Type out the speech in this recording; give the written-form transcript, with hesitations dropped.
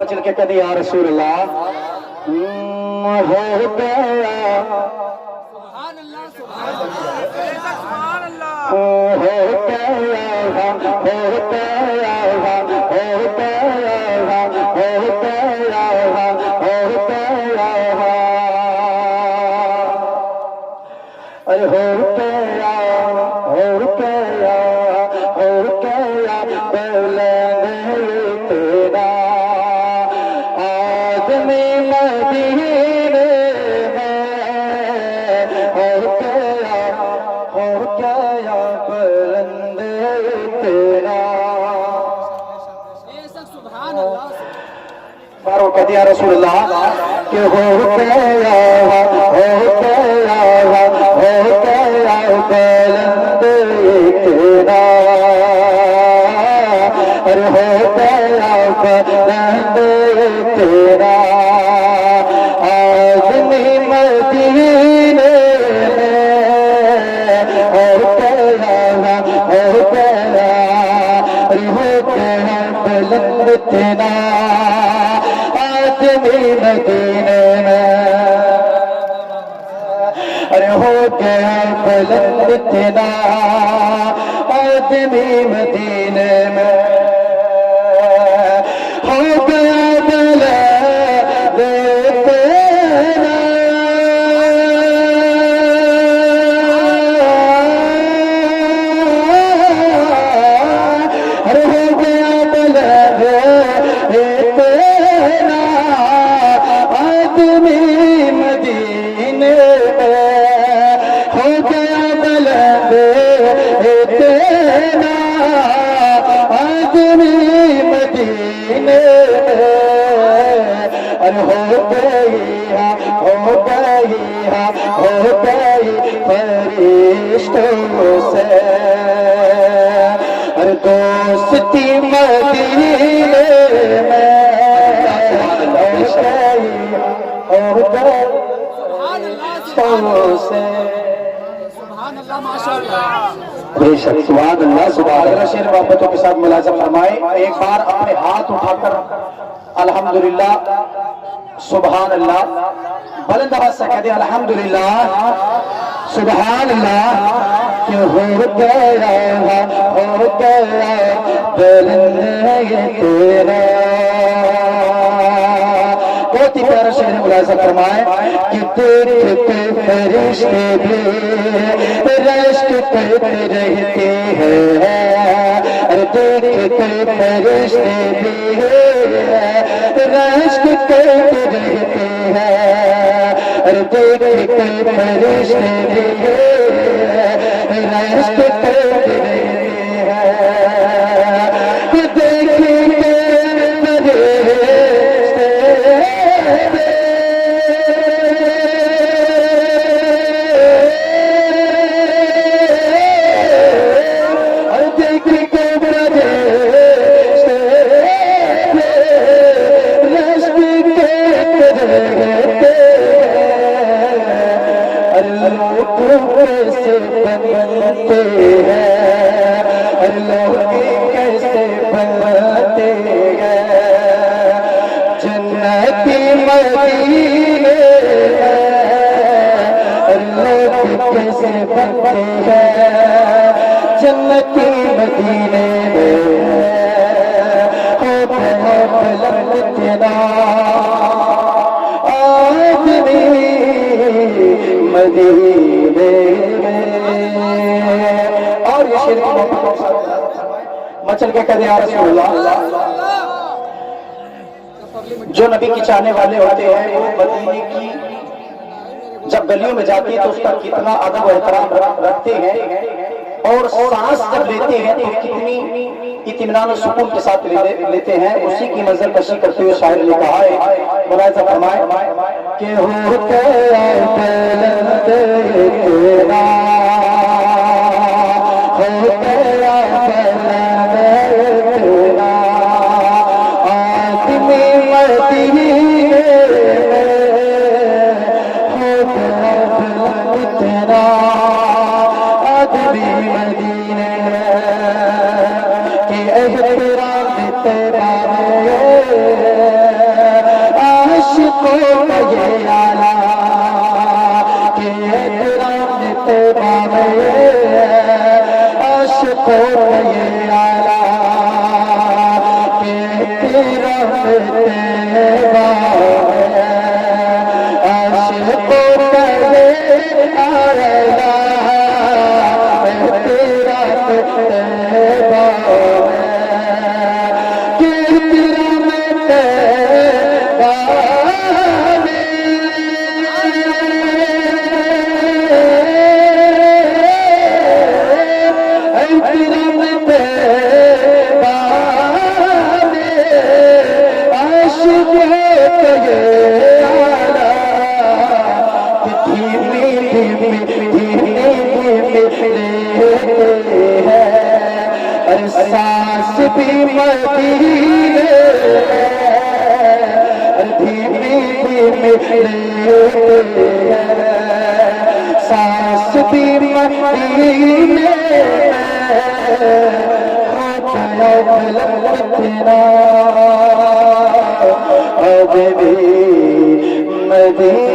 मचल के कदी या रसूल अल्लाह हो गया हो या रसूलुल्लाह के हो गया बुलंद तेरा अरे हो गया बुलंद तेरा आदमी मदीने में हो गया अरे हो गया बुलंद तेरा मदीने में अरे हो गया बुलंद तेरा आदमी मदीने में हो गया बुलंद तेरा अरे हो गया बुलंद मदीने में हो गया बुलंद तेरा आदमी मदीने में अरे हो गई फरिश्तों से अरे दोस्ती मदीने में बेशक सुभान अल्लाह सुभान अल्लाह। शेर मोहब्बतों के साथ मुलाज़म फरमाए एक बार अपने हाथ उठाकर अल्हम्दुलिल्लाह सुभान अल्लाह बुलंद आवाज से कह दे अल्हम्दुलिल्लाह सुभान अल्लाह कि हो गया बुलंद तेरा। बहुत ही प्यारा शेर मुलाज़ा फरमाए कि देखते फरिश्ते भी रश्क करते रहते हैं अरे देखते फरिश्ते भी रश्क करते रहते हैं अरे देखते फरिश्ते भी रश्क करते रहते हैं कैसे बनते हैं जन्नती मदीने लोग कैसे बनते हैं जन्नती मदीने में हो गया बुलंद तेरा आदमी मदीने में। और ये शेर की मचल के कदे या रसूलुल्लाह जो नबी की चाहने वाले होते हैं वो मदीने की जब गलियों में जाती है तो उसका कितना अदब और एहतराम रखते हैं और सांस जब लेते हैं तो कितनी इत्मीनान और सुकून के साथ लेते हैं। उसी की नजर कशी करते हुए शायर ने कहा है मुलाज़ा फरमाए कि हो गया बुलंद तेरा हो गया बुलंद तेरा आदमी मदीने हो गया बुलंद तेरा आदमी मदीने के एहतराम तेरा तेरा आशिकों का ये आला तेरा तेरा कि तेरा मैं तेरा सांस भी मदीने धीमी धीमी सांस भी मदीने तेरा अब भी मदीने